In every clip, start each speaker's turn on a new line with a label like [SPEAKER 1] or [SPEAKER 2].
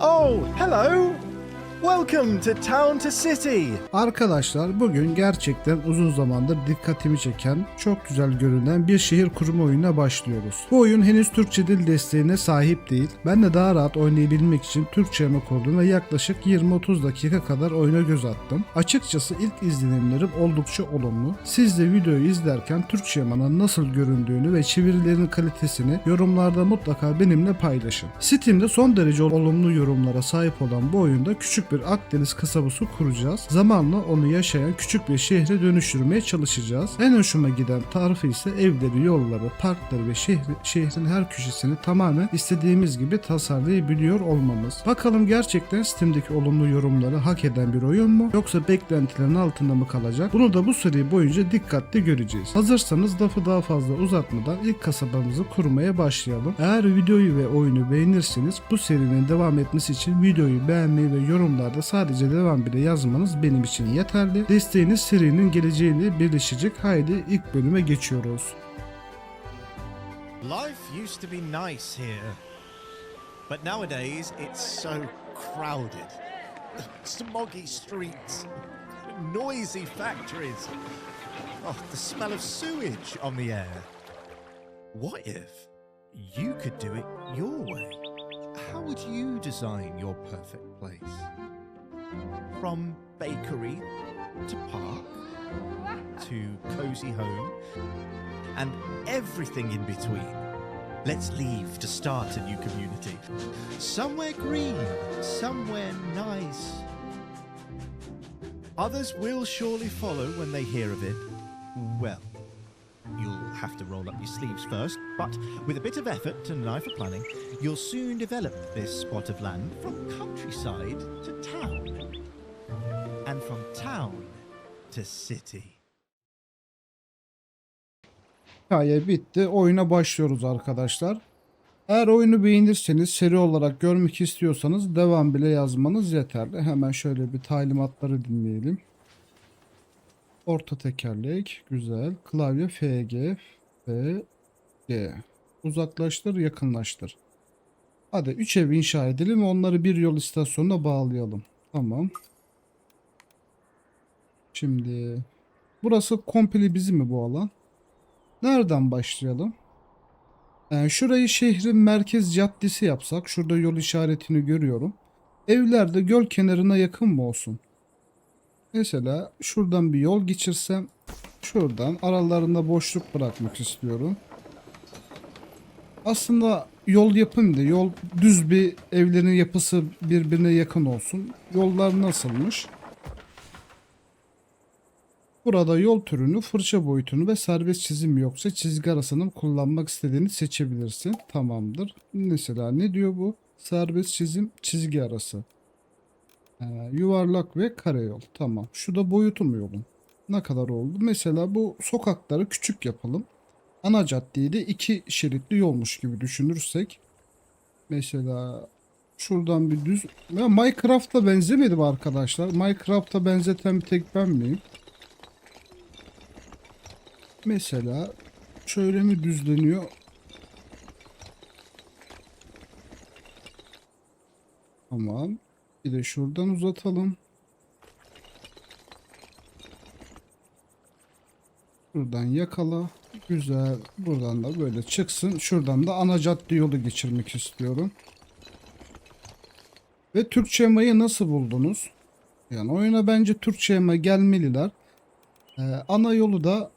[SPEAKER 1] Oh, hello! Welcome to Town to City.
[SPEAKER 2] Arkadaşlar bugün gerçekten uzun zamandır dikkatimi çeken, çok güzel görünen bir şehir kurma oyununa başlıyoruz. Bu oyun henüz Türkçe dil desteğine sahip değil. Ben de daha rahat oynayabilmek için Türkçe'me kurdum ve yaklaşık 20-30 dakika kadar oyuna göz attım. Açıkçası ilk izlenimlerim oldukça olumlu. Siz de videoyu izlerken Türkçe'nin nasıl göründüğünü ve çevirilerin kalitesini yorumlarda mutlaka benimle paylaşın. Steam'de son derece olumlu yorumlara sahip olan bu oyunda küçük bir Akdeniz kasabası kuracağız. Zamanla onu yaşayan küçük bir şehre dönüştürmeye çalışacağız. En hoşuma giden tarafı ise evleri, yolları, parkları ve şehrin her köşesini tamamen istediğimiz gibi tasarlayabiliyor olmamız. Bakalım gerçekten Steam'deki olumlu yorumları hak eden bir oyun mu yoksa beklentilerin altında mı kalacak? Bunu da bu seri boyunca dikkatli göreceğiz. Hazırsanız lafı daha fazla uzatmadan ilk kasabamızı kurmaya başlayalım. Eğer videoyu ve oyunu beğenirseniz bu serinin devam etmesi için videoyu beğenmeyi ve yorumlarda sadece devam bile yazmanız benim için yeterli. Desteğiniz serinin geleceğiyle birleşecek. Haydi ilk bölüme geçiyoruz.
[SPEAKER 1] Life used to be nice here, but nowadays it's so crowded. Smoggy streets, noisy factories, the smell of sewage on the air. What if you could do it your way? How would you design your perfect place? From bakery to park to cozy home and everything in between. Let's leave to start a new community. Somewhere green, somewhere nice. Others will surely follow when they hear of it. Well, you'll have to roll up your sleeves first, but with a bit of effort and an eye for planning, you'll soon develop this spot of land from countryside to town, and from town to city.
[SPEAKER 2] Hikaye bitti. Oyuna başlıyoruz arkadaşlar. Eğer oyunu beğenirseniz, seri olarak görmek istiyorsanız devam bile yazmanız yeterli. Hemen şöyle bir talimatları dinleyelim. Orta tekerlek. Güzel. Klavye FG. FG. Uzaklaştır, yakınlaştır. Hadi 3 ev inşa edelim ve onları bir yol istasyonuna bağlayalım. Tamam. Şimdi burası komple bizim mi bu alan? Nereden başlayalım? Şurayı şehrin merkez caddesi yapsak. Şurada yol işaretini görüyorum. Evler de göl kenarına yakın mı olsun? Mesela şuradan bir yol geçirsem, şuradan aralarında boşluk bırakmak istiyorum. Aslında yol yapayım da yol düz, bir evlerin yapısı birbirine yakın olsun. Yollar nasılmış? Burada yol türünü, fırça boyutunu ve serbest çizim yoksa çizgi arasını kullanmak istediğini seçebilirsin. Tamamdır. Mesela ne diyor bu? Serbest çizim, çizgi arası. Yuvarlak ve kareyol. Tamam. Şu da boyutu mu yolun? Ne kadar oldu? Mesela bu sokakları küçük yapalım. Ana caddeyi de 2 şeritli yolmuş gibi düşünürsek. Mesela şuradan bir düz. Ya Minecraft'a benzemedi mi arkadaşlar? Minecraft'a benzeten bir tek ben miyim? Mesela şöyle mi düzleniyor? Tamam. Bir de şuradan uzatalım. Buradan yakala. Güzel. Buradan da böyle çıksın. Şuradan da ana cadde yolu geçirmek istiyorum. Ve Türkçe mayı nasıl buldunuz? Yani oyuna bence Türkçe may gelmeliler. Ana yolu da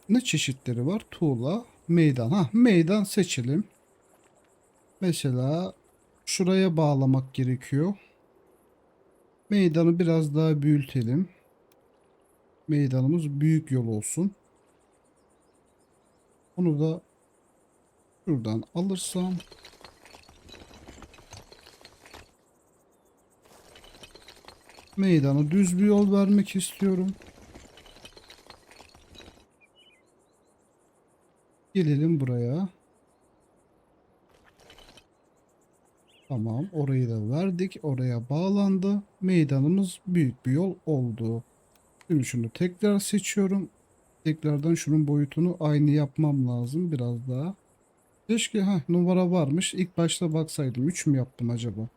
[SPEAKER 2] ne çeşitleri var? Tuğla, meydan. Meydan seçelim. Mesela şuraya bağlamak gerekiyor. Meydanı biraz daha büyütelim. Meydanımız büyük yol olsun. Onu da şuradan alırsam meydana düz bir yol vermek istiyorum. Gelelim buraya. Tamam, orayı da verdik. Oraya bağlandı. Meydanımız büyük bir yol oldu. Şimdi şunu tekrar seçiyorum. Tekrardan şunun boyutunu aynı yapmam lazım biraz daha. Keşke numara varmış. İlk başta baksaydım. 3 mü yaptım acaba?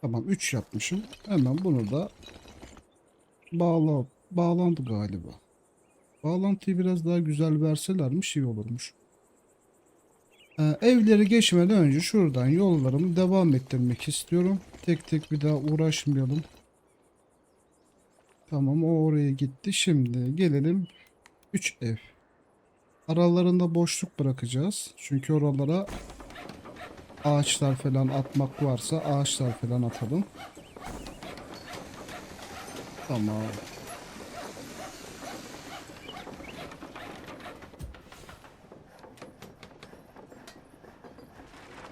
[SPEAKER 2] Tamam 3 yapmışım. Hemen bunu da bağlandı galiba. Bağlantıyı biraz daha güzel verselermiş iyi olurmuş. Evleri geçmeden önce şuradan yollarımı devam ettirmek istiyorum. Tek tek bir daha uğraşmayalım. Tamam o oraya gitti. Şimdi gelelim 3 ev. Aralarında boşluk bırakacağız. Çünkü oralara ağaçlar falan atmak varsa ağaçlar falan atalım. Tamam.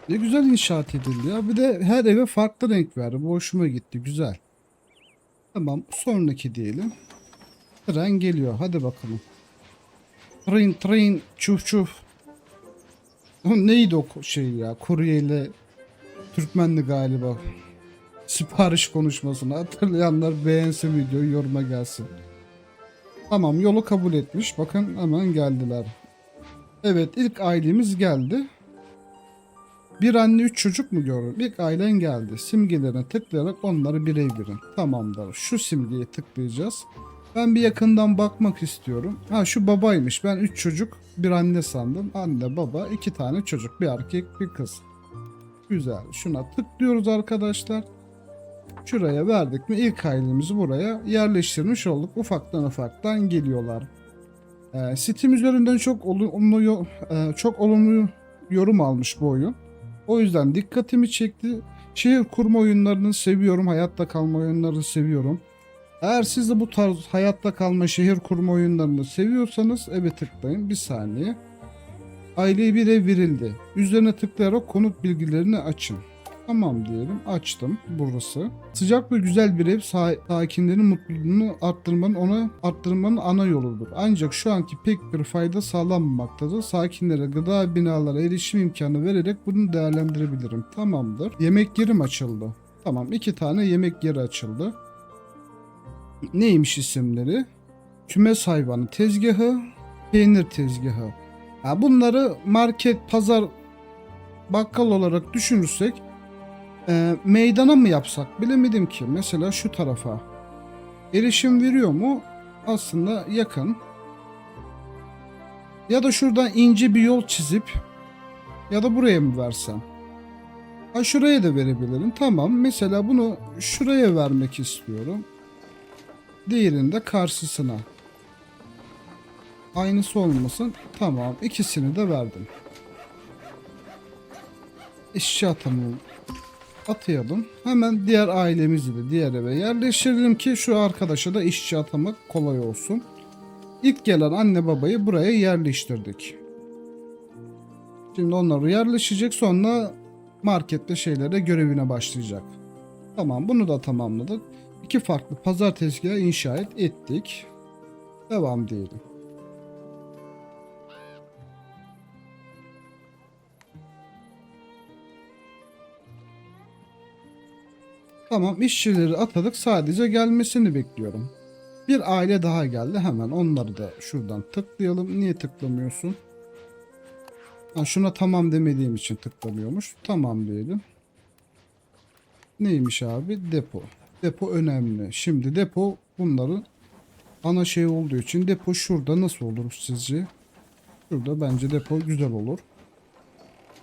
[SPEAKER 2] Ne güzel inşaat edildi ya. Bir de her eve farklı renk verdi. Bu hoşuma gitti. Güzel. Tamam. Sonraki diyelim. Tren geliyor. Hadi bakalım. Tren çuf çuf. O neydi o şey ya? Kuryeyle Türkmenli galiba. Sipariş konuşmasını hatırlayanlar beğensin videoyu, yoruma gelsin. Tamam yolu kabul etmiş. Bakın hemen geldiler. Evet ilk ailemiz geldi. Bir anne 3 çocuk mu gördün? İlk ailen geldi. Simgelerine tıklayarak onları bireybirin. Tamamdır. Şu simgeye tıklayacağız. Ben bir yakından bakmak istiyorum. Ha şu babaymış. Ben 3 çocuk bir anne sandım. Anne baba 2 tane çocuk. Bir erkek bir kız. Güzel. Şuna tıklıyoruz arkadaşlar. Şuraya verdik mi ilk ailemizi buraya yerleştirmiş olduk. Ufaktan geliyorlar. Steam üzerinden çok olumlu yorum almış bu oyun. O yüzden dikkatimi çekti. Şehir kurma oyunlarını seviyorum. Hayatta kalma oyunlarını seviyorum. Eğer siz de bu tarz hayatta kalma şehir kurma oyunlarını seviyorsanız eve tıklayın. Bir saniye. Aileye bir ev verildi. Üzerine tıklayarak konut bilgilerini açın. Tamam diyelim. Açtım burası. Sıcak ve güzel bir ev sakinlerin mutluluğunu arttırmanın ana yoludur. Ancak şu anki pek bir fayda sağlanmamaktadır. Sakinlere gıda binalara erişim imkanı vererek bunu değerlendirebilirim. Tamamdır. Yemek yerim açıldı. Tamam 2 tane yemek yeri açıldı. Neymiş isimleri? Kümes hayvanı tezgahı, peynir tezgahı. Ha, bunları market, pazar, bakkal olarak düşünürsek meydana mı yapsak bilemedim ki. Mesela şu tarafa erişim veriyor mu? Aslında yakın. Ya da şuradan ince bir yol çizip ya da buraya mı versem? Ha şuraya da verebilirim. Tamam. Mesela bunu şuraya vermek istiyorum. Diğerini de karşısına. Aynısı olmasın. Tamam. İkisini de verdim. İşçi atayalım. Hemen diğer ailemizi de diğer eve yerleştirelim ki şu arkadaşa da işçi atamak kolay olsun. İlk gelen anne babayı buraya yerleştirdik. Şimdi onlar yerleşecek, sonra markette şeylere görevine başlayacak. Tamam bunu da tamamladık. 2 farklı pazar tezgahı inşa ettik. Devam diyelim. Tamam işçileri atadık, sadece gelmesini bekliyorum. Bir aile daha geldi, hemen onları da şuradan tıklayalım. Niye tıklamıyorsun? Ha, şuna tamam demediğim için tıklamıyormuş. Tamam diyelim. Neymiş abi? Depo. Depo önemli. Şimdi depo bunların ana şey olduğu için depo şurada nasıl olur sizce? Şurada bence depo güzel olur.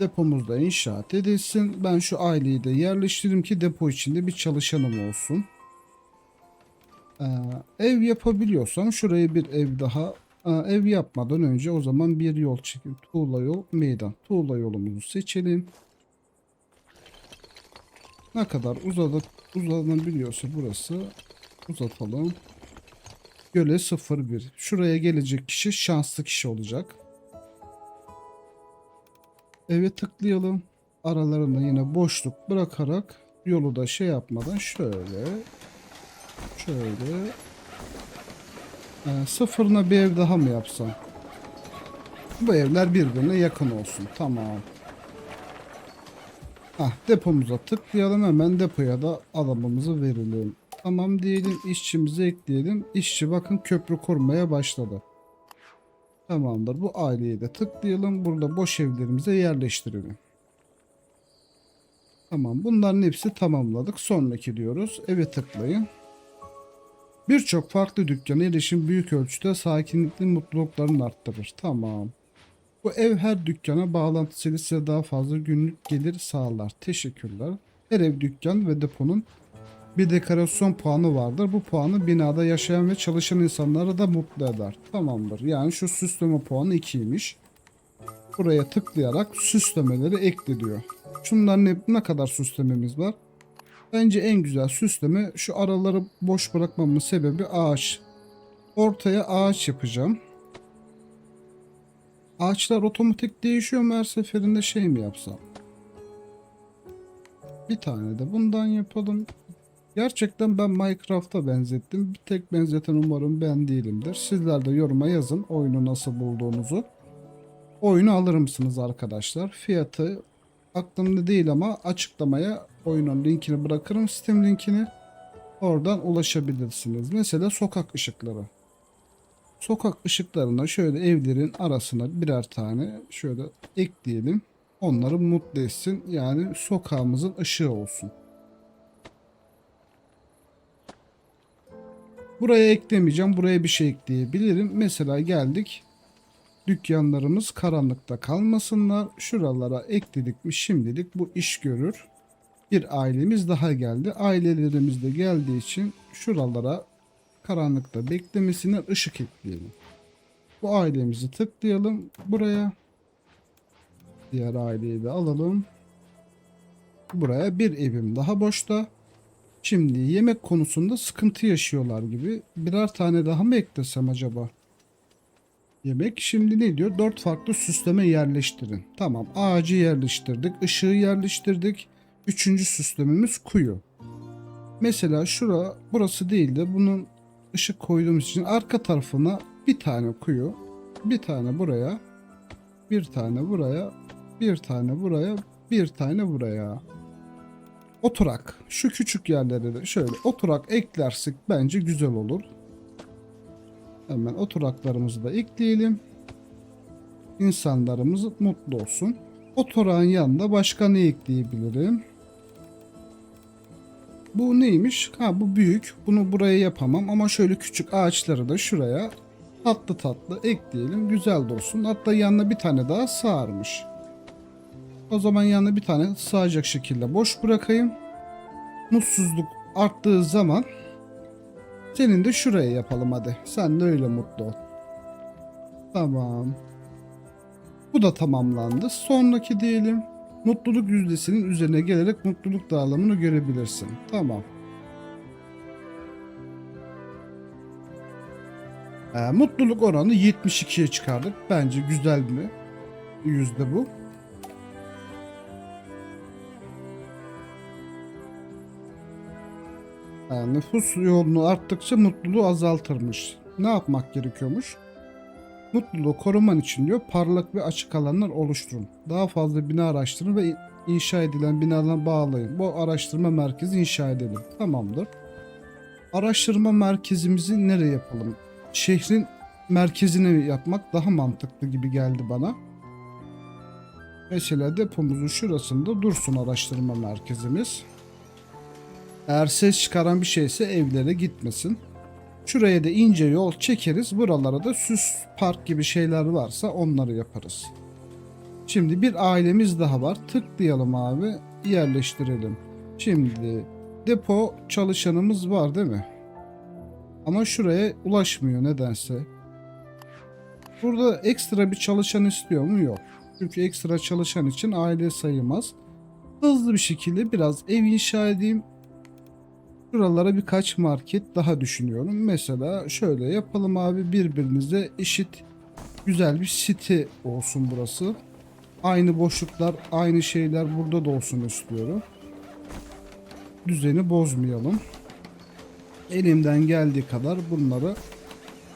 [SPEAKER 2] Depomuz da inşaat edilsin. Ben şu aileyi de yerleştireyim ki depo içinde bir çalışanım olsun. Ev yapabiliyorsam şuraya bir ev daha. Ev yapmadan önce o zaman bir yol çekin. Tuğla yol, meydan. Tuğla yolumuzu seçelim. Ne kadar uzanabiliyorsa burası uzatalım. Göle 01. Şuraya gelecek kişi şanslı kişi olacak. Eve tıklayalım. Aralarında yine boşluk bırakarak yolu da şey yapmadan şöyle sıfırına bir ev daha mı yapsam? Bu evler birbirine yakın olsun. Tamam. Depomuza tıklayalım, hemen depoya da adamımızı verelim. Tamam diyelim, işçimizi ekleyelim. İşçi bakın köprü kurmaya başladı. Tamamdır. Bu aileyi de tıklayalım. Burada boş evlerimize yerleştirelim. Tamam, bunların hepsi tamamladık. Sonraki diyoruz. Eve tıklayın. Birçok farklı dükkana erişim büyük ölçüde sakinlikli mutluluklarını arttırır. Tamam. Bu ev her dükkana bağlantısıyla size daha fazla günlük gelir sağlar. Teşekkürler. Her ev, dükkan ve deponun bir dekorasyon puanı vardır. Bu puanı binada yaşayan ve çalışan insanları da mutlu eder. Tamamdır. Yani şu süsleme puanı 2'ymiş. Buraya tıklayarak süslemeleri ekle diyor. Şunların ne kadar süslememiz var? Bence en güzel süsleme şu araları boş bırakmamın sebebi ağaç. Ortaya ağaç yapacağım. Ağaçlar otomatik değişiyor mu her seferinde şey mi yapsam? Bir tane de bundan yapalım. Gerçekten ben Minecraft'a benzettim. Bir tek benzeten umarım ben değilimdir. Sizler de yoruma yazın oyunu nasıl bulduğunuzu. Oyunu alır mısınız arkadaşlar? Fiyatı aklımda değil ama açıklamaya oyunun linkini bırakırım. Steam linkini. Oradan ulaşabilirsiniz. Mesela sokak ışıkları. Sokak ışıklarına şöyle evlerin arasına birer tane şöyle ekleyelim. Onları mutlu etsin. Yani sokağımızın ışığı olsun. Buraya eklemeyeceğim. Buraya bir şey ekleyebilirim. Mesela geldik. Dükkanlarımız karanlıkta kalmasınlar. Şuralara ekledik mi şimdilik bu iş görür. Bir ailemiz daha geldi. Ailelerimiz de geldiği için şuralara karanlıkta beklemesine ışık ekleyelim. Bu ailemizi tıklayalım. Buraya diğer aileyi de alalım. Buraya bir evim daha boşta. Şimdi yemek konusunda sıkıntı yaşıyorlar gibi. Birer tane daha mı eklesem acaba? Yemek şimdi ne diyor? 4 farklı süsleme yerleştirin. Tamam, ağacı yerleştirdik, ışığı yerleştirdik. Üçüncü süslememiz kuyu. Mesela burası değil de bunun ışık koyduğumuz için arka tarafına bir tane kuyu, bir tane buraya, bir tane buraya, bir tane buraya, bir tane buraya. Oturak. Şu küçük yerlere de şöyle oturak eklersek bence güzel olur. Hemen oturaklarımızı da ekleyelim. İnsanlarımız mutlu olsun. Oturağın yanında başka ne ekleyebilirim? Bu neymiş? Ha, bu büyük. Bunu buraya yapamam ama şöyle küçük ağaçları da şuraya tatlı tatlı ekleyelim. Güzel dursun. Hatta yanına bir tane daha sığarmış. O zaman yanına bir tane sığacak şekilde boş bırakayım. Mutsuzluk arttığı zaman senin de şuraya yapalım hadi. Sen de öyle mutlu ol. Tamam. Bu da tamamlandı. Sonraki diyelim. Mutluluk yüzdesinin üzerine gelerek mutluluk dağılımını görebilirsin. Tamam. Mutluluk oranı 72'ye çıkardık. Bence güzel mi? Yüzde bu. Nüfus yoğunluğu arttıkça mutluluğu azaltırmış. Ne yapmak gerekiyormuş? Mutluluğu koruman için diyor parlak ve açık alanlar oluşturun. Daha fazla bina araştırın ve inşa edilen binalarına bağlayın. Bu araştırma merkezi inşa edelim. Tamamdır. Araştırma merkezimizi nereye yapalım? Şehrin merkezine yapmak daha mantıklı gibi geldi bana. Mesela depomuzun şurasında dursun araştırma merkezimiz. Eğer ses çıkaran bir şeyse evlere gitmesin. Şuraya da ince yol çekeriz. Buralara da süs park gibi şeyler varsa onları yaparız. Şimdi bir ailemiz daha var. Tıklayalım abi. Yerleştirelim. Şimdi depo çalışanımız var değil mi? Ama şuraya ulaşmıyor nedense. Burada ekstra bir çalışan istiyor mu? Yok. Çünkü ekstra çalışan için aile sayılmaz. Hızlı bir şekilde biraz ev inşa edeyim. Şuralara birkaç market daha düşünüyorum. Mesela şöyle yapalım abi, birbirinize eşit güzel bir site olsun burası. Aynı boşluklar, aynı şeyler burada da olsun istiyorum. Düzeni bozmayalım. Elimden geldiği kadar bunları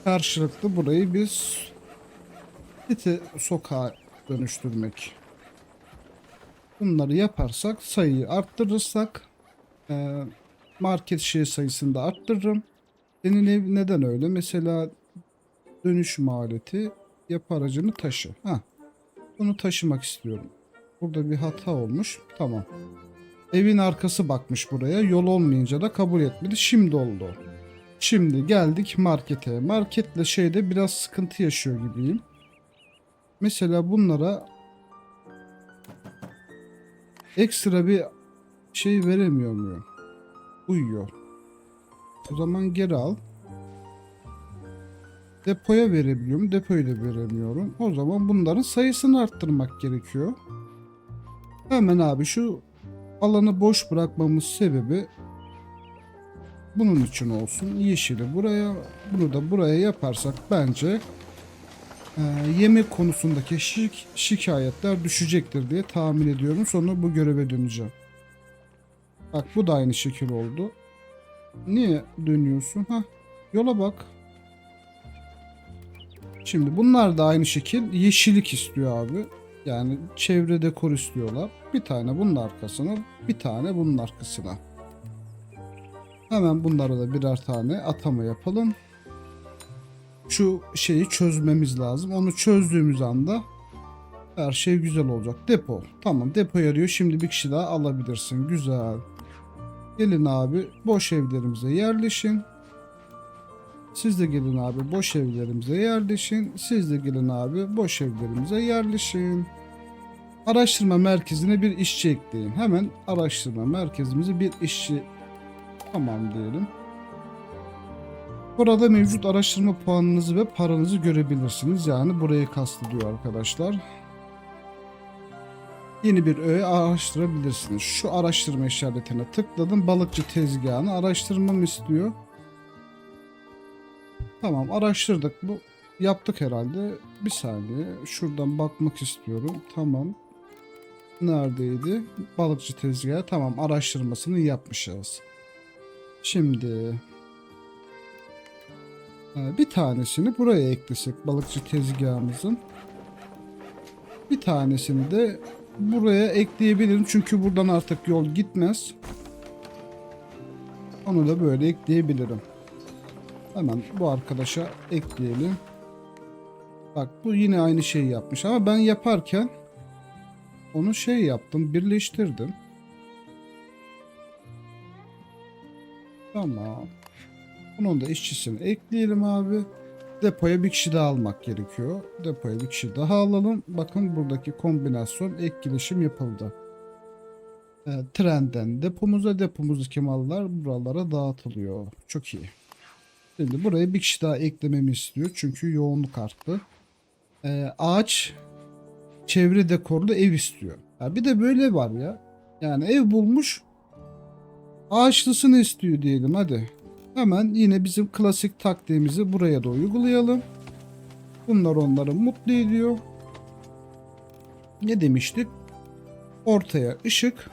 [SPEAKER 2] karşılıklı burayı biz site sokağa dönüştürmek. Bunları yaparsak sayıyı arttırırsak market sayısını da arttırırım. Senin ev neden öyle? Mesela dönüşüm aleti yapı aracını taşı. Bunu taşımak istiyorum. Burada bir hata olmuş. Tamam. Evin arkası bakmış buraya. Yol olmayınca da kabul etmedi. Şimdi oldu. Şimdi geldik markete. Marketle şeyde biraz sıkıntı yaşıyor gibiyim. Mesela bunlara ekstra bir şey veremiyor muyum? Uyuyor. O zaman geri al. Depoya verebiliyorum. Depoyu da veremiyorum. O zaman bunların sayısını arttırmak gerekiyor. Hemen abi şu alanı boş bırakmamız sebebi bunun için olsun. Yeşili buraya, bunu da buraya yaparsak bence yemek konusundaki şikayetler düşecektir diye tahmin ediyorum. Sonra bu göreve döneceğim. Bak bu da aynı şekil oldu. Niye dönüyorsun? Hah, yola bak. Şimdi bunlar da aynı şekil yeşillik istiyor abi. Yani çevre dekor istiyorlar. Bir tane bunun arkasına, bir tane bunun arkasına. Hemen bunlara da birer tane atama yapalım. Şu şeyi çözmemiz lazım. Onu çözdüğümüz anda her şey güzel olacak. Depo. Tamam, depoya diyor. Şimdi bir kişi daha alabilirsin. Güzel. Gelin abi boş evlerimize yerleşin. Siz de gelin abi boş evlerimize yerleşin. Siz de gelin abi boş evlerimize yerleşin. Araştırma merkezine bir işçi ekleyin. Hemen araştırma merkezimize bir işçi tamam diyelim. Burada mevcut araştırma puanınızı ve paranızı görebilirsiniz. Yani burayı kastediyor arkadaşlar. Yeni bir öğe araştırabilirsiniz. Şu araştırma işaretine tıkladım. Balıkçı tezgahını araştırmamı istiyor. Tamam, araştırdık. Bu yaptık herhalde. Bir saniye. Şuradan bakmak istiyorum. Tamam. Neredeydi? Balıkçı tezgahı. Tamam, araştırmasını yapmışız. Şimdi bir tanesini buraya eklesek balıkçı tezgahımızın. Bir tanesini de buraya ekleyebilirim. Çünkü buradan artık yol gitmez. Onu da böyle ekleyebilirim. Hemen bu arkadaşa ekleyelim. Bak bu yine aynı şeyi yapmış ama ben yaparken onu şey yaptım, birleştirdim. Tamam. Bunun da işçisini ekleyelim abi. Depoya bir kişi daha almak gerekiyor. Depoya bir kişi daha alalım. Bakın buradaki kombinasyon etkileşim yapıldı. Trenden depomuzdaki mallar buralara dağıtılıyor. Çok iyi. Şimdi buraya bir kişi daha eklememi istiyor. Çünkü yoğunluk arttı. Ağaç çevre dekorlu ev istiyor. Ya bir de böyle var ya. Yani ev bulmuş ağaçlısını istiyor diyelim hadi. Hemen yine bizim klasik taktiğimizi buraya da uygulayalım. Bunlar onları mutlu ediyor. Ne demiştik? Ortaya ışık.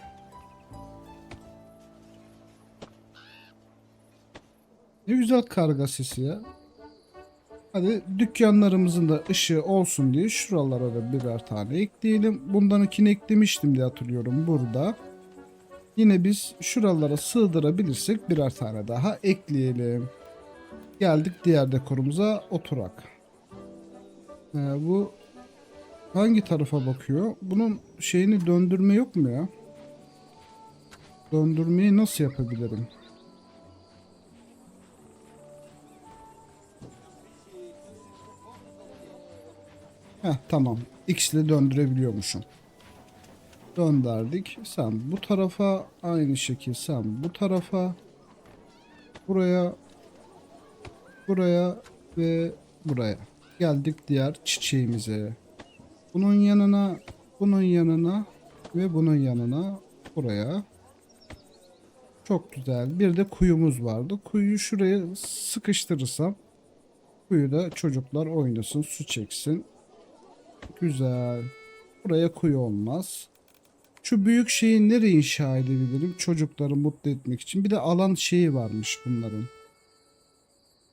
[SPEAKER 2] Ne güzel karga sesi ya. Hadi dükkanlarımızın da ışığı olsun diye şuralara da birer tane ekleyelim. Bundan ikini eklemiştim diye hatırlıyorum burada. Yine biz şuralara sığdırabilirsek birer tane daha ekleyelim. Geldik diğer dekorumuza, oturak. Bu hangi tarafa bakıyor? Bunun şeyini döndürme yok mu ya? Döndürmeyi nasıl yapabilirim? Tamam. X ile döndürebiliyormuşum. Döndürdük. Sen bu tarafa, aynı şekilde sen bu tarafa, buraya, buraya ve buraya. Geldik diğer çiçeğimize. Bunun yanına, bunun yanına ve bunun yanına, buraya. Çok güzel. Bir de kuyumuz vardı. Kuyuyu şuraya sıkıştırırsam kuyuda çocuklar oynasın, su çeksin. Güzel. Buraya kuyu olmaz. Şu büyük şeyi nereye inşa edebilirim? Çocukları mutlu etmek için. Bir de alan şeyi varmış bunların.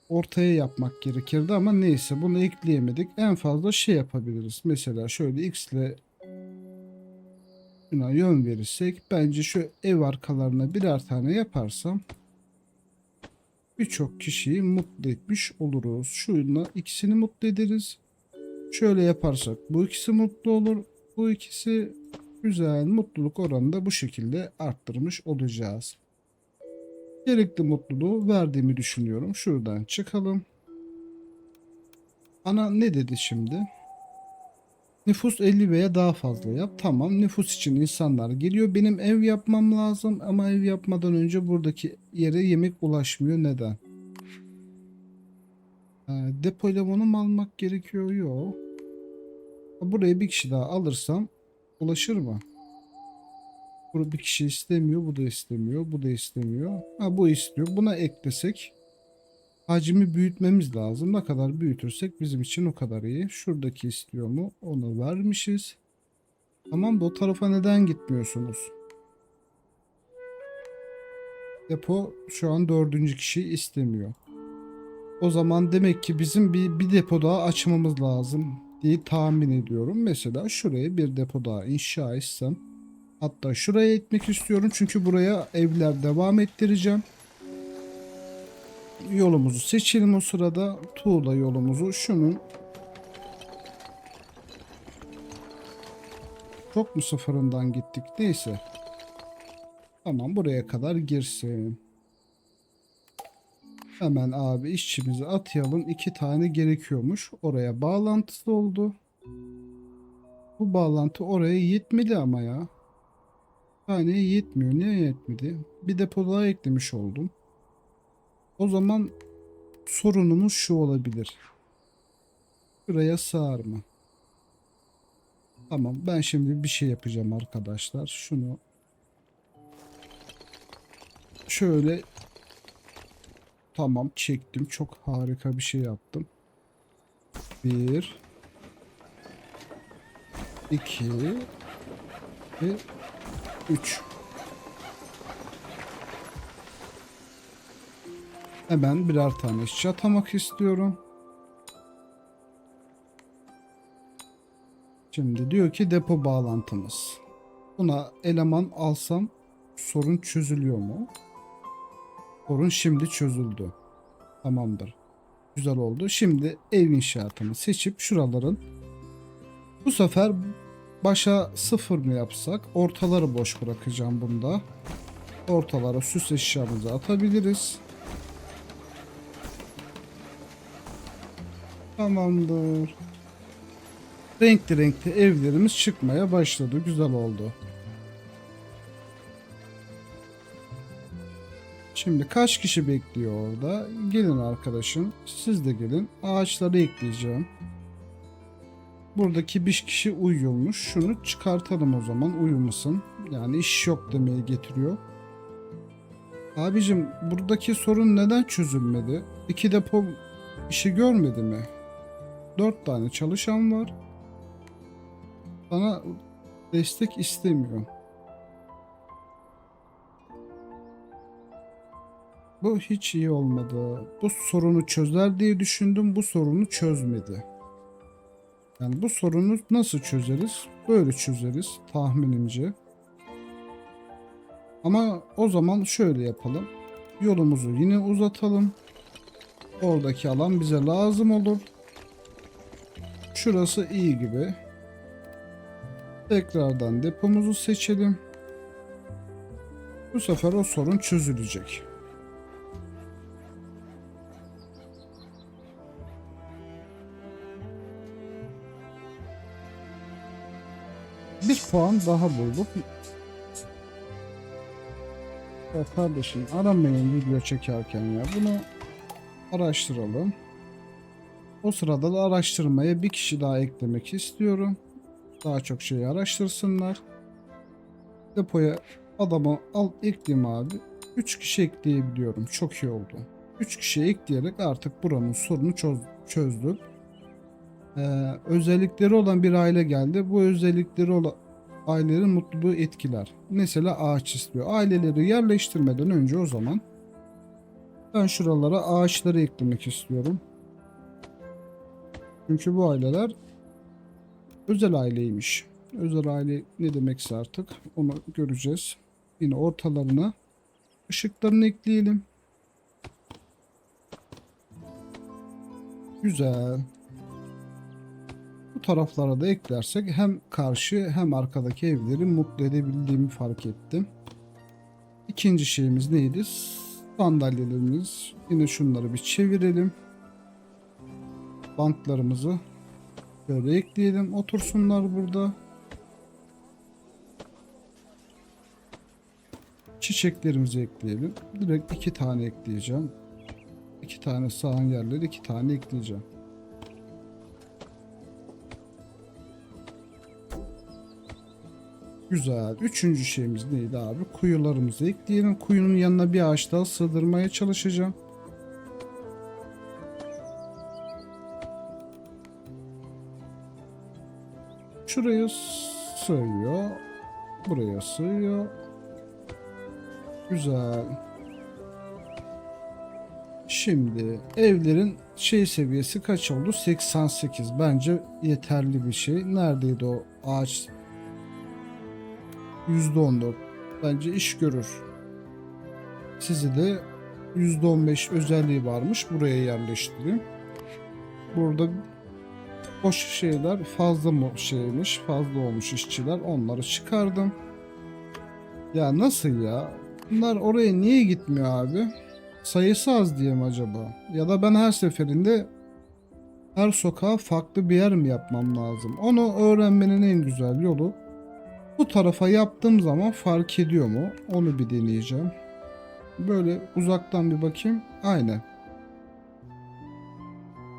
[SPEAKER 2] Ortaya yapmak gerekirdi ama neyse bunu ekleyemedik. En fazla şey yapabiliriz. Mesela şöyle X ile buna yön verirsek bence şu ev arkalarına birer tane yaparsam birçok kişiyi mutlu etmiş oluruz. Şunla ikisini mutlu ederiz. Şöyle yaparsak bu ikisi mutlu olur. Bu ikisi Güzel, mutluluk oranını da bu şekilde arttırmış olacağız. Gerekli mutluluğu verdiğimi düşünüyorum. Şuradan çıkalım. Ana ne dedi şimdi? Nüfus 50 veya daha fazla yap. Tamam, nüfus için insanlar geliyor. Benim ev yapmam lazım ama ev yapmadan önce buradaki yere yemek ulaşmıyor. Neden? Depo elemanı mı almak gerekiyor? Yok. Buraya bir kişi daha alırsam ulaşır mı? Bu bir kişi istemiyor, bu da istemiyor, bu da istemiyor. Bu istiyor. Buna eklesek hacmi büyütmemiz lazım. Ne kadar büyütürsek bizim için o kadar iyi. Şuradaki istiyor mu? Onu vermişiz. Tamam da o tarafa neden gitmiyorsunuz? Depo şu an dördüncü kişi istemiyor. O zaman demek ki bizim bir depo daha açmamız lazım diye tahmin ediyorum. Mesela şuraya bir depo daha inşa etsem. Hatta şuraya etmek istiyorum çünkü buraya evler devam ettireceğim. Yolumuzu seçelim o sırada. Tuğla yolumuzu. Şunun çok mu sıfırından gittik? Neyse. Tamam, buraya kadar girsin. Hemen abi işçimizi atayalım. 2 tane gerekiyormuş. Oraya bağlantısı oldu. Bu bağlantı oraya yetmedi ama ya. Taneye yetmiyor. Niye yetmedi? Bir depo daha eklemiş oldum. O zaman sorunumuz şu olabilir. Buraya sığar mı? Tamam, ben şimdi bir şey yapacağım arkadaşlar. Şunu şöyle, tamam, çektim. Çok harika bir şey yaptım. 1 2 ve 3. Hemen birer tane işçi atamak istiyorum. Şimdi diyor ki depo bağlantımız. Buna eleman alsam sorun çözülüyor mu? Sorun şimdi çözüldü. Tamamdır. Güzel oldu. Şimdi ev inşaatını seçip şuraların, bu sefer başa 0 mı yapsak? Ortaları boş bırakacağım bunda. Ortalara süs eşyamızı atabiliriz. Tamamdır. Renkli renkli evlerimiz çıkmaya başladı. Güzel oldu. Şimdi kaç kişi bekliyor orada? Gelin arkadaşım. Siz de gelin. Ağaçları ekleyeceğim. Buradaki bir kişi uyuyormuş. Şunu çıkartalım o zaman. Uyumasın. Yani iş yok demeye getiriyor. Abicim, buradaki sorun neden çözülmedi? 2 depo işi görmedi mi? 4 tane çalışan var. Bana destek istemiyor. Bu hiç iyi olmadı. Bu sorunu çözer diye düşündüm. Bu sorunu çözmedi. Yani bu sorunu nasıl çözeriz? Böyle çözeriz tahminimce. Ama o zaman şöyle yapalım. Yolumuzu yine uzatalım. Oradaki alan bize lazım olur. Şurası iyi gibi. Tekrardan depomuzu seçelim. Bu sefer o sorun çözülecek. Bir puan daha bulduk. Ya kardeşim, aramayın video çekerken ya. Bunu araştıralım. O sırada da araştırmaya bir kişi daha eklemek istiyorum. Daha çok şeyi araştırsınlar. Depoya adamı ekleyeyim abi. 3 kişi ekleyebiliyorum. Çok iyi oldu. 3 kişi ekleyerek artık buranın sorunu çözdüm. Özellikleri olan bir aile geldi. Bu özellikleri olan ailelerin mutluluğu etkiler. Mesela ağaç istiyor. Aileleri yerleştirmeden önce o zaman ben şuralara ağaçları eklemek istiyorum. Çünkü bu aileler özel aileymiş. Özel aile ne demekse artık onu göreceğiz. Yine ortalarına ışıklarını ekleyelim. Güzel. Bu Bu taraflara da eklersek hem karşı hem arkadaki evleri mutlu edebildiğimi fark ettim. İkinci şeyimiz neydi? Sandalyelerimiz. Yine şunları bir çevirelim. Banklarımızı böyle ekleyelim. Otursunlar burada. Çiçeklerimizi ekleyelim. Direkt 2 tane ekleyeceğim. 2 tane sağan yerleri 2 tane ekleyeceğim. Güzel. Üçüncü şeyimiz neydi abi? Kuyularımızı ekleyelim. Kuyunun yanına bir ağaç daha sığdırmaya çalışacağım. Şuraya sığıyor. Buraya sığıyor. Güzel. Şimdi evlerin seviyesi kaç oldu? 88. Bence yeterli bir şey. Neredeydi o ağaç? %14. Bence iş görür. Sizi de %15 özelliği varmış. Buraya yerleştireyim. Burada boş şeyler fazla mı fazla olmuş işçiler. Onları çıkardım. Ya nasıl ya? Bunlar oraya niye gitmiyor abi? Sayısı az diye mi acaba? Ya da ben her seferinde her sokağa farklı bir yer mi yapmam lazım? Onu öğrenmenin en güzel yolu bu tarafa yaptığım zaman fark ediyor mu? Onu bir deneyeceğim. Böyle uzaktan bir bakayım. Aynen.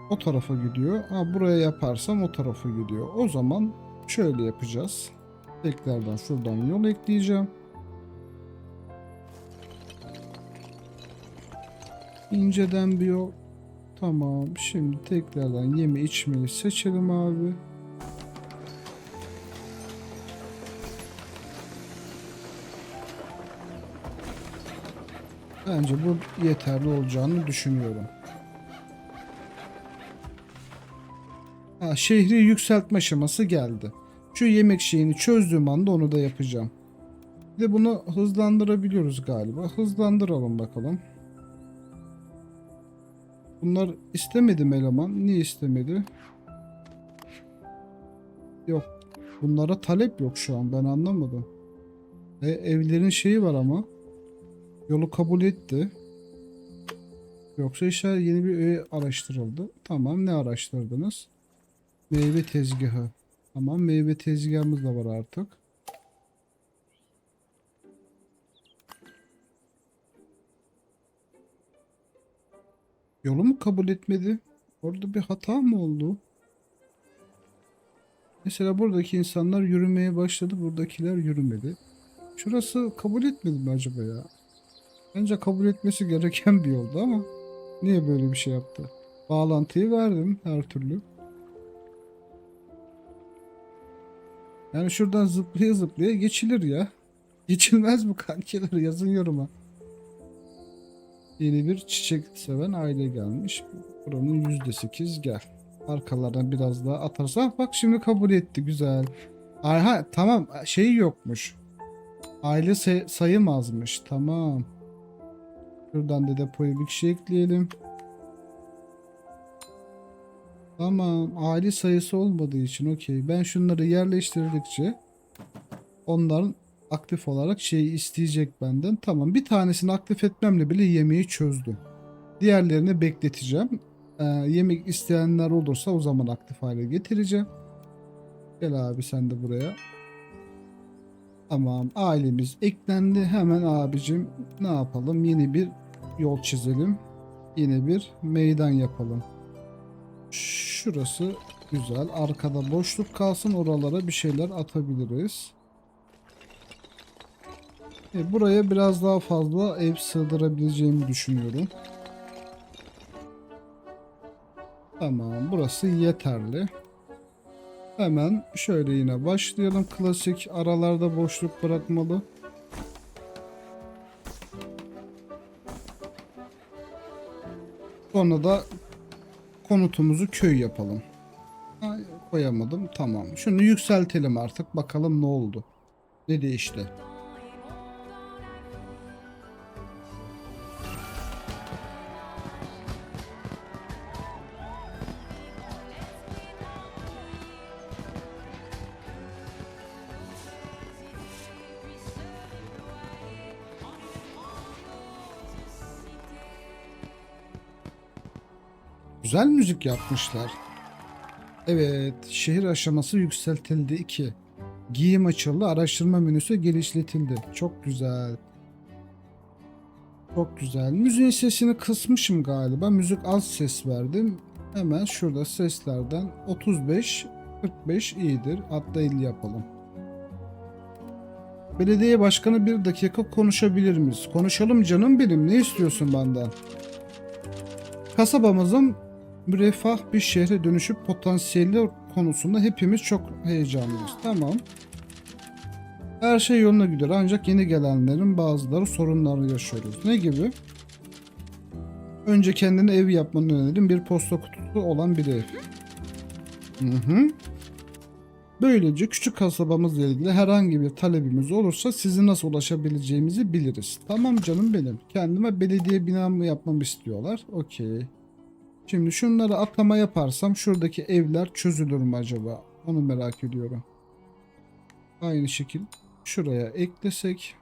[SPEAKER 2] O tarafa gidiyor. Buraya yaparsam o tarafa gidiyor. O zaman şöyle yapacağız. Tekrardan şuradan yol ekleyeceğim. İnceden bir yol. Tamam. Şimdi tekrardan yeme içmeyi seçelim abi. Bence bu yeterli olacağını düşünüyorum. Şehri yükseltme aşaması geldi. Şu yemek şeyini çözdüğüm anda onu da yapacağım. Bir de bunu hızlandırabiliyoruz galiba. Hızlandıralım bakalım. Bunlar istemedi mi eleman? Niye istemedi? Yok. Bunlara talep yok şu an. Ben anlamadım. Evlerin şeyi var ama. Yolu kabul etti. Yoksa işler yeni bir öğe araştırıldı. Tamam, ne araştırdınız? Meyve tezgahı. Tamam, meyve tezgahımız da var artık. Yolu mu kabul etmedi? Orada bir hata mı oldu? Mesela buradaki insanlar yürümeye başladı. Buradakiler yürümedi. Şurası kabul etmedi mi acaba ya? Bence kabul etmesi gereken bir yoldu ama niye böyle bir şey yaptı? Bağlantıyı verdim her türlü. Yani şuradan zıplaya zıplaya geçilir ya. Geçilmez mi kankiler? Yazın yoruma. Yeni bir çiçek seven aile gelmiş. Buranın %8 gel. Arkalardan biraz daha atarsa bak şimdi kabul etti, güzel. Aha tamam, şey yokmuş. Aile sayılmazmış, tamam. Şuradan da depoya bir kişi ekleyelim. Tamam, aile sayısı olmadığı için okey. Ben şunları yerleştirdikçe onların aktif olarak şeyi isteyecek benden. Tamam, bir tanesini aktif etmemle bile yemeği çözdüm. Diğerlerini bekleteceğim. Yemek isteyenler olursa o zaman aktif hale getireceğim. Gel abi sen de buraya. Tamam, ailemiz eklendi. Hemen abicim ne yapalım? Yeni bir yol çizelim. Yeni bir meydan yapalım. Şurası güzel. Arkada boşluk kalsın. Oralara bir şeyler atabiliriz. Buraya biraz daha fazla ev sığdırabileceğimi düşünüyorum. Tamam, burası yeterli. Hemen şöyle yine başlayalım. Klasik aralarda boşluk bırakmalı. Sonra da konutumuzu köy yapalım. Koyamadım. Tamam. Şunu yükseltelim artık. Bakalım ne oldu. Ne değişti? güzel müzik yapmışlar. Evet, şehir aşaması yükseltildi 2. Giyim açıldı, araştırma menüsü genişletildi. Çok güzel. Çok güzel. Müziğin sesini kısmışım galiba. Müzik az ses verdim. Hemen şurada seslerden 35, 45 iyidir. Hatta 50 yapalım. Belediye başkanı 1 dakika konuşabilir miyiz? Konuşalım canım benim. Ne istiyorsun benden? Kasabamızın müreffeh bir şehre dönüşüp potansiyeli konusunda hepimiz çok heyecanlıyız. Tamam. Her şey yoluna gidiyor ancak yeni gelenlerin bazıları sorunlar yaşıyoruz. Ne gibi? Önce kendine ev yapmanı öneririm. Bir posta kutusu olan bir ev. Böylece küçük kasabamızla ilgili herhangi bir talebimiz olursa sizi nasıl ulaşabileceğimizi biliriz. Tamam canım benim. Kendime belediye binamı yapmamı istiyorlar. Okey. Şimdi şunları atama yaparsam şuradaki evler çözülür mü acaba? Onu merak ediyorum. Aynı şekil şuraya eklesek.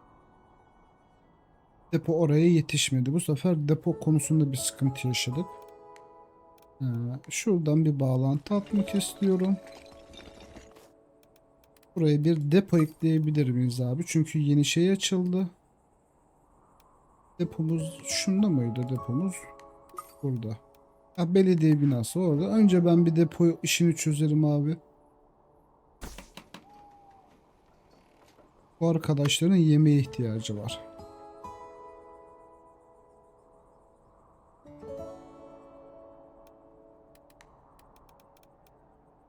[SPEAKER 2] Depo oraya yetişmedi. Bu sefer depo konusunda bir sıkıntı yaşadık. Şuradan bir bağlantı atmak istiyorum. Buraya bir depo ekleyebilir miyiz abi? Çünkü yeni şey açıldı. Depomuz şunda mıydı depomuz? Burada. Ha, belediye binası orada. Önce ben bir depo işini çözerim abi. Bu arkadaşların yemeğe ihtiyacı var.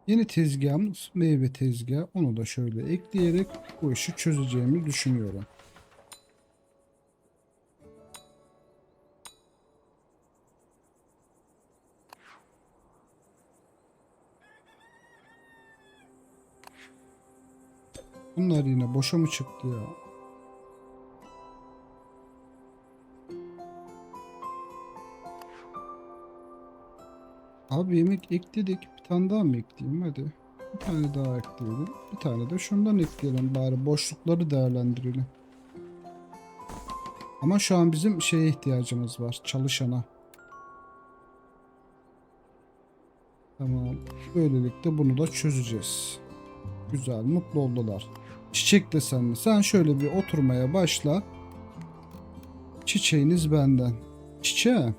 [SPEAKER 2] Yeni tezgahımız meyve tezgahı. Onu da şöyle ekleyerek bu işi çözeceğimi düşünüyorum. Bunlar yine boşa mı çıktı ya? Abi yemek ekledik. Bir tane daha mı ekleyeyim? Hadi. Bir tane daha ekleyelim. Bir tane de şundan ekleyelim. Bari boşlukları değerlendirelim. Ama şu an bizim şeye ihtiyacımız var. Çalışana. Tamam. Böylelikle bunu da çözeceğiz. Güzel. Mutlu oldular. Çiçek desenli. Sen şöyle bir oturmaya başla. Çiçeğiniz benden. Çiçeğe.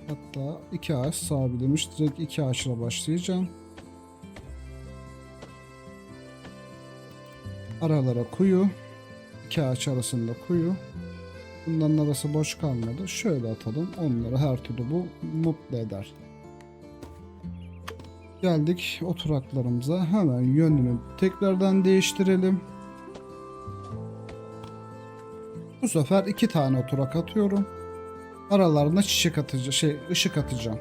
[SPEAKER 2] Hatta 2 ağaç sabitlemiş. Direkt 2 ağaçla başlayacağım. Aralara kuyu. 2 ağaç arasında kuyu. Bunların arası boş kalmadı. Şöyle atalım. Onları her türlü bu mutlu eder. Geldik oturaklarımıza. Hemen yönünü tekrardan değiştirelim. Bu sefer 2 tane oturak atıyorum. Aralarına çiçek atacağım, ışık atacağım.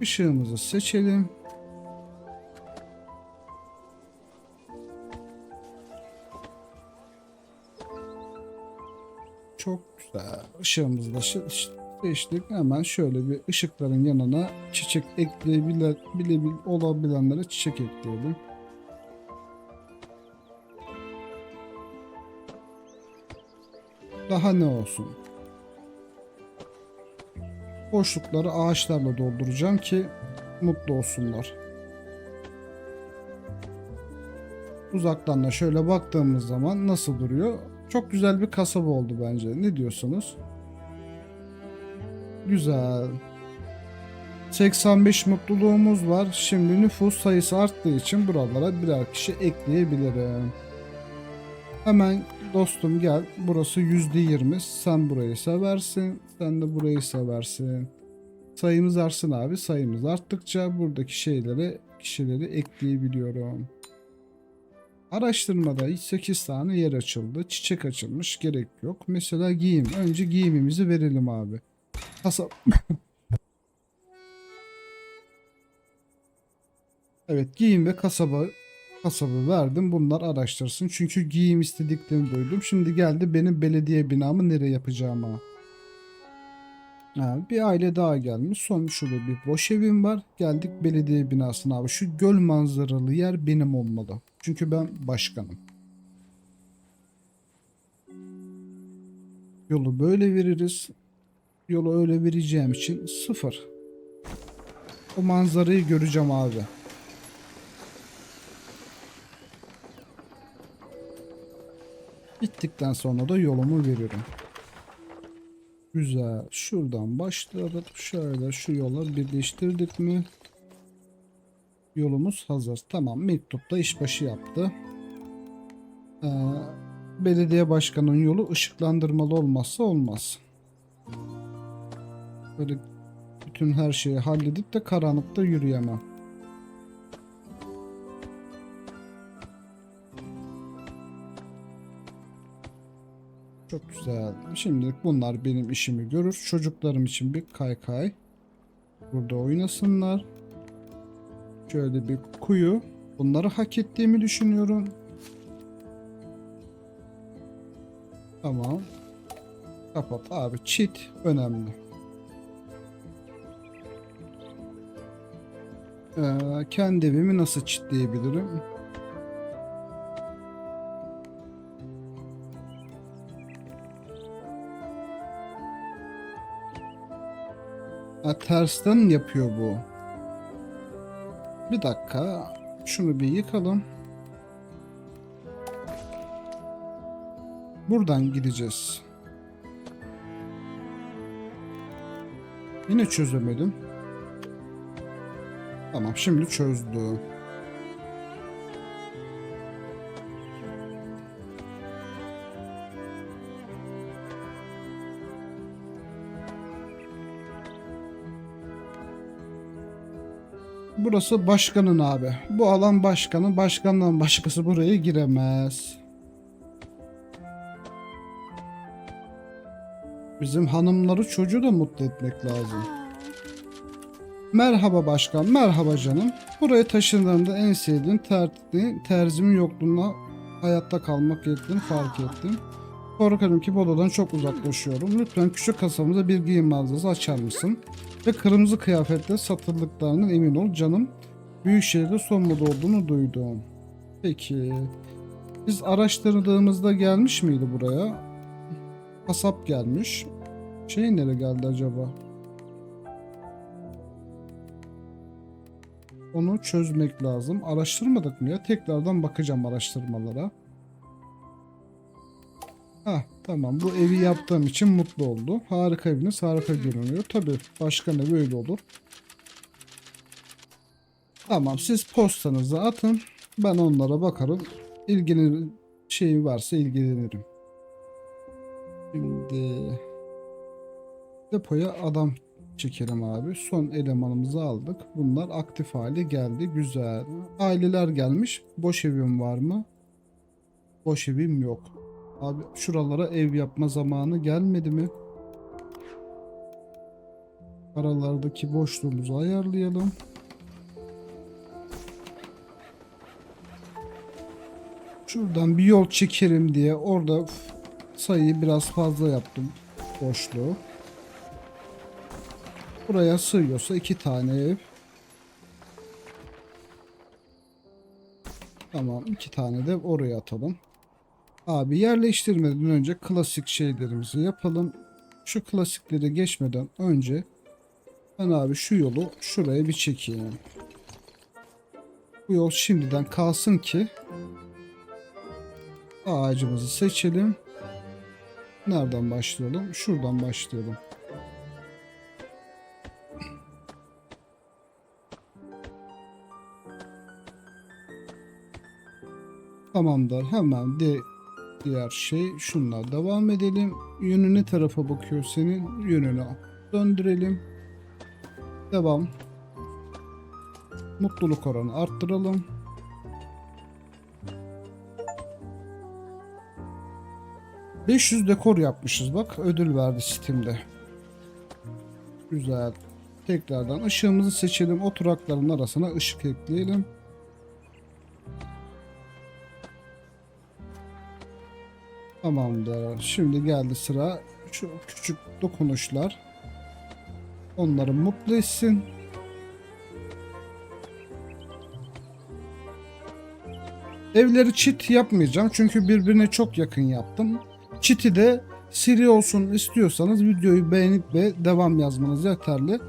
[SPEAKER 2] Işığımızı seçelim. Çok güzel. Işığımızı da seçtik. Hemen şöyle bir ışıkların yanına çiçek olabilenlere çiçek ekleyelim. Daha ne olsun? Boşlukları ağaçlarla dolduracağım ki mutlu olsunlar. Uzaktan da şöyle baktığımız zaman nasıl duruyor? Çok güzel bir kasaba oldu bence. Ne diyorsunuz? Güzel. 85 mutluluğumuz var. Şimdi nüfus sayısı arttığı için buralara birer kişi ekleyebilirim. Hemen dostum gel. Burası %20. Sen burayı seversin. Sen de burayı seversin. Sayımız artsın abi. Sayımız arttıkça buradaki kişileri ekleyebiliyorum. Araştırmada 8 tane yer açıldı. Çiçek açılmış. Gerek yok. Mesela giyim. Önce giyimimizi verelim abi. Evet, giyim ve kasabı verdim. Bunlar araştırsın. Çünkü giyim istediklerini duydum. Şimdi geldi benim belediye binamı nereye yapacağıma. Bir aile daha gelmiş. Son şurada bir boş evim var. Geldik belediye binasına abi. Şu göl manzaralı yer benim olmalı. Çünkü ben başkanım. Yolu böyle veririz. Yolu öyle vereceğim için sıfır. O manzarayı göreceğim abi. Bittikten sonra da yolumu veririm. Güzel. Şuradan başladık. Şöyle şu yola birleştirdik mi? Yolumuz hazır. Tamam. Mektupta işbaşı yaptı. Ee, Belediye başkanının yolu ışıklandırmalı olmazsa olmaz. Böyle bütün her şeyi halledip de karanlıkta yürüyemem. Çok güzel. Şimdilik bunlar benim işimi görür. Çocuklarım için bir kaykay. Burada oynasınlar. Şöyle bir kuyu. Bunları hak ettiğimi düşünüyorum. Tamam. Kapat abi. Çit önemli. Kendi evimi nasıl çitleyebilirim? Tersten yapıyor bu. Bir dakika. Şunu bir yıkalım. Buradan gideceğiz. Yine çözemedim. Tamam, şimdi çözdüm. Burası başkanın abi. Bu alan başkanın. Başkandan başkası buraya giremez. Bizim hanımları çocuğu da mutlu etmek lazım. Merhaba başkan. Merhaba canım. Buraya taşındığımda en sevdiğim terzimin yokluğuna hayatta kalmak gerektiğini fark ettim. Korkarım ki bu odadan çok uzaklaşıyorum. Lütfen küçük kasamıza bir giyim mağazası açar mısın? Ve kırmızı kıyafetle satıldıklarından emin ol canım. Büyük şehirde son moda olduğunu duydum. Peki. Biz araştırdığımızda gelmiş miydi buraya? Kasap gelmiş. Şey nereye geldi acaba? Onu çözmek lazım. Araştırmadık mı ya? Tekrardan bakacağım araştırmalara. Tamam, bu evi yaptığım için mutlu oldu. Harika eviniz, harika görünüyor. Tabii başka ne böyle olur. Tamam, siz postanızı atın. Ben onlara bakarım. İlgili şey varsa ilgilenirim. Şimdi depoya adam çekelim abi. Son elemanımızı aldık. Bunlar aktif hale geldi. Güzel. Aileler gelmiş. Boş evim var mı? Boş evim yok. Abi şuralara ev yapma zamanı gelmedi mi? Aralardaki boşluğumuzu ayarlayalım. Şuradan bir yol çekerim diye orada sayıyı biraz fazla yaptım. Boşluğu. Buraya sığıyorsa 2 tane ev. Tamam, 2 tane de oraya atalım. Abi yerleştirmeden önce klasik şeylerimizi yapalım. Şu klasikleri geçmeden önce ben abi şu yolu şuraya bir çekeyim. Bu yol şimdiden kalsın ki ağacımızı seçelim. Nereden başlayalım? Şuradan başlayalım. Tamamdır. Hemen diğer şey şunla devam edelim. Yönü ne tarafa bakıyor senin? Yönünü döndürelim. Devam. Mutluluk oranı arttıralım. ...500 dekor yapmışız bak. Ödül verdi Steam'de. Güzel. Tekrardan ışığımızı seçelim. Oturakların arasına ışık ekleyelim. Tamamdır. Şimdi geldi sıra şu küçük dokunuşlar. Onları mutlu etsin. Evleri çit yapmayacağım çünkü birbirine çok yakın yaptım. Çiti de seri olsun istiyorsanız videoyu beğenip ve devam yazmanız yeterli.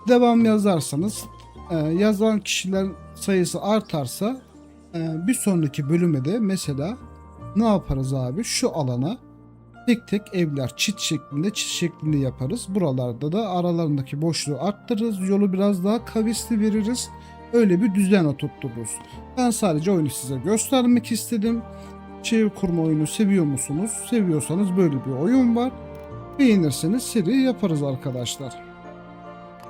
[SPEAKER 2] Devam yazarsanız yazan kişiler sayısı artarsa bir sonraki bölüme de mesela ne yaparız abi? Şu alana tek tek evler çit şeklinde yaparız. Buralarda da aralarındaki boşluğu arttırırız. Yolu biraz daha kavisli veririz. Öyle bir düzen oturturuz. Ben sadece oyunu size göstermek istedim. Şehir kurma oyunu seviyor musunuz? Seviyorsanız böyle bir oyun var. Beğenirseniz seri yaparız arkadaşlar.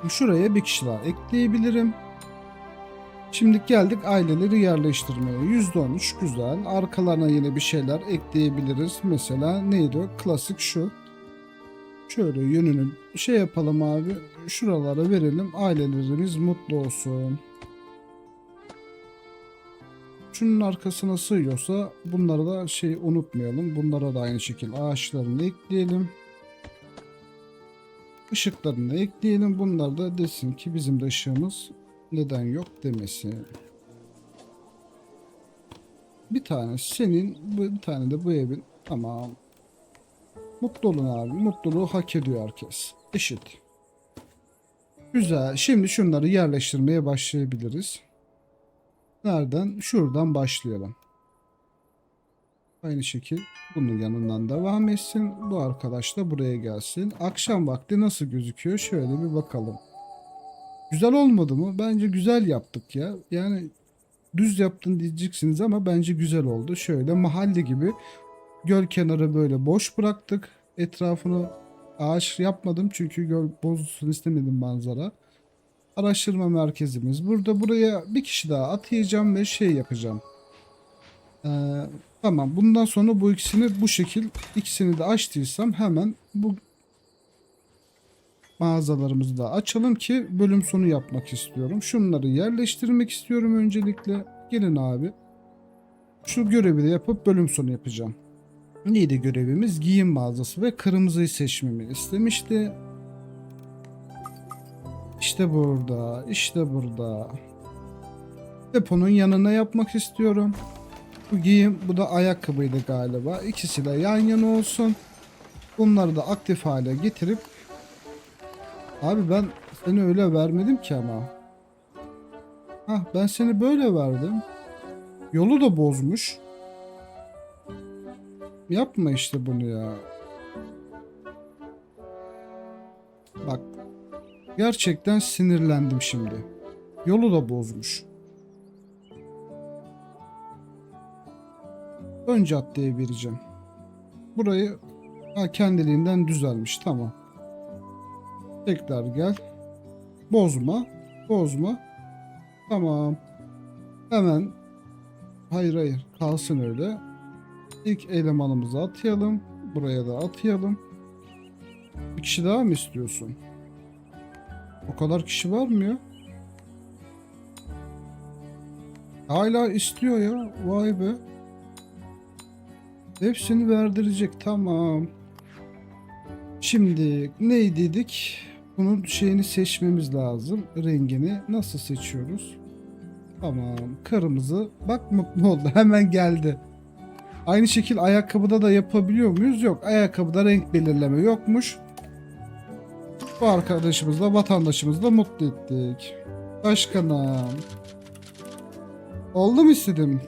[SPEAKER 2] Şuraya bir kişi daha ekleyebilirim. Şimdi geldik aileleri yerleştirmeye. %13 güzel. Arkalarına yine bir şeyler ekleyebiliriz. Mesela neydi o? Klasik şu. Şöyle yönünü şey yapalım abi. Şuralara verelim. Ailelerimiz mutlu olsun. Şunun arkasına sığıyorsa bunları da unutmayalım. Bunlara da aynı şekilde ağaçlarını ekleyelim. Işıklarını ekleyelim. Bunlar da desin ki bizim de ışığımız neden yok demesin. Bir tane senin, bir tane de bu evin. Tamam. Mutlu olun abi. Mutluluğu hak ediyor herkes. Eşit. Güzel. Şimdi şunları yerleştirmeye başlayabiliriz. Nereden? Şuradan başlayalım. Aynı şekil bunun yanından devam etsin. Bu arkadaş da buraya gelsin. Akşam vakti nasıl gözüküyor? Şöyle bir bakalım. Güzel olmadı mı? Bence güzel yaptık ya. Yani düz yaptın diyeceksiniz ama bence güzel oldu. Şöyle mahalle gibi göl kenarı böyle boş bıraktık. Etrafını ağaç yapmadım çünkü göl bozulsun istemedim manzara. Araştırma merkezimiz burada. Buraya bir kişi daha atayacağım ve yapacağım. Tamam, bundan sonra bu ikisini bu şekil ikisini de açtıysam hemen bu mağazalarımızı da açalım ki bölüm sonu yapmak istiyorum. Şunları yerleştirmek istiyorum öncelikle. Gelin abi. Şu görevi de yapıp bölüm sonu yapacağım. Neydi görevimiz? Giyim mağazası ve kırmızıyı seçmemi istemişti. İşte burada, işte burada. Deponun yanına yapmak istiyorum. Bu giyim, bu da ayakkabıydı galiba. İkisi de yan yana olsun. Bunları da aktif hale getirip abi ben seni öyle vermedim ki ama. Hah, ben seni böyle verdim. Yolu da bozmuş. Yapma işte bunu ya. Bak. Gerçekten sinirlendim şimdi. Yolu da bozmuş. Ön caddeye vereceğim. Burayı kendiliğinden düzelmiş. Tamam. Tekrar gel. Bozma. Bozma. Tamam. Hemen. Hayır. Kalsın öyle. İlk elemanımızı atayalım. Buraya da atayalım. Bir kişi daha mı istiyorsun? O kadar kişi var mı ya? Hala istiyor ya. Vay be. Hepsini verdirecek. Tamam. Şimdi ne dedik? Bunun seçmemiz lazım. Rengini nasıl seçiyoruz? Tamam. Kırmızı. Bak mutlu oldu. Hemen geldi. Aynı şekil ayakkabıda da yapabiliyor muyuz? Yok. Ayakkabıda renk belirleme yokmuş. Bu arkadaşımızla, vatandaşımızla mutlu ettik. Başkanım. Oldu mu istedim?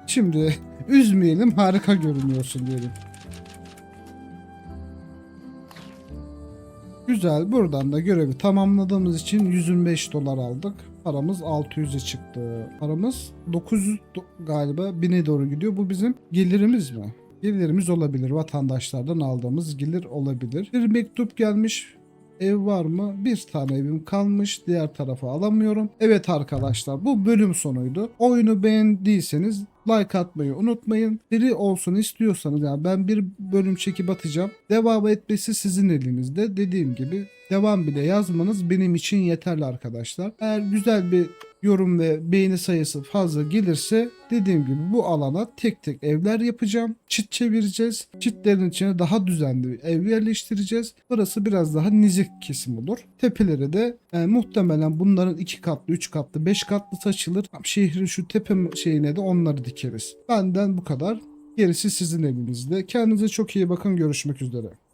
[SPEAKER 2] Şimdi üzmeyelim, harika görünüyorsun diyelim. Güzel, buradan da görevi tamamladığımız için 125 dolar aldık. Paramız 600'e çıktı. Paramız 900 galiba 1000'e doğru gidiyor. Bu bizim gelirimiz mi? Gelirimiz olabilir. Vatandaşlardan aldığımız gelir olabilir. Bir mektup gelmiş. Ev var mı? Bir tane evim kalmış. Diğer tarafa alamıyorum. Evet arkadaşlar, bu bölüm sonuydu. Oyunu beğendiyseniz like atmayı unutmayın. Biri olsun istiyorsanız, yani ben bir bölüm çekip atacağım. Devamı etmesi sizin elinizde. Dediğim gibi devam bile yazmanız benim için yeterli arkadaşlar. Eğer güzel bir yorum ve beğeni sayısı fazla gelirse dediğim gibi bu alana tek tek evler yapacağım. Çit çevireceğiz. Çitlerin içine daha düzenli bir ev yerleştireceğiz. Burası biraz daha nizik kesim olur. Tepeleri de muhtemelen bunların 2 katlı, 3 katlı, 5 katlı açılır. Şehrin şu tepe şeyine de onları dikeriz. Benden bu kadar. Gerisi sizin elinizde. Kendinize çok iyi bakın. Görüşmek üzere.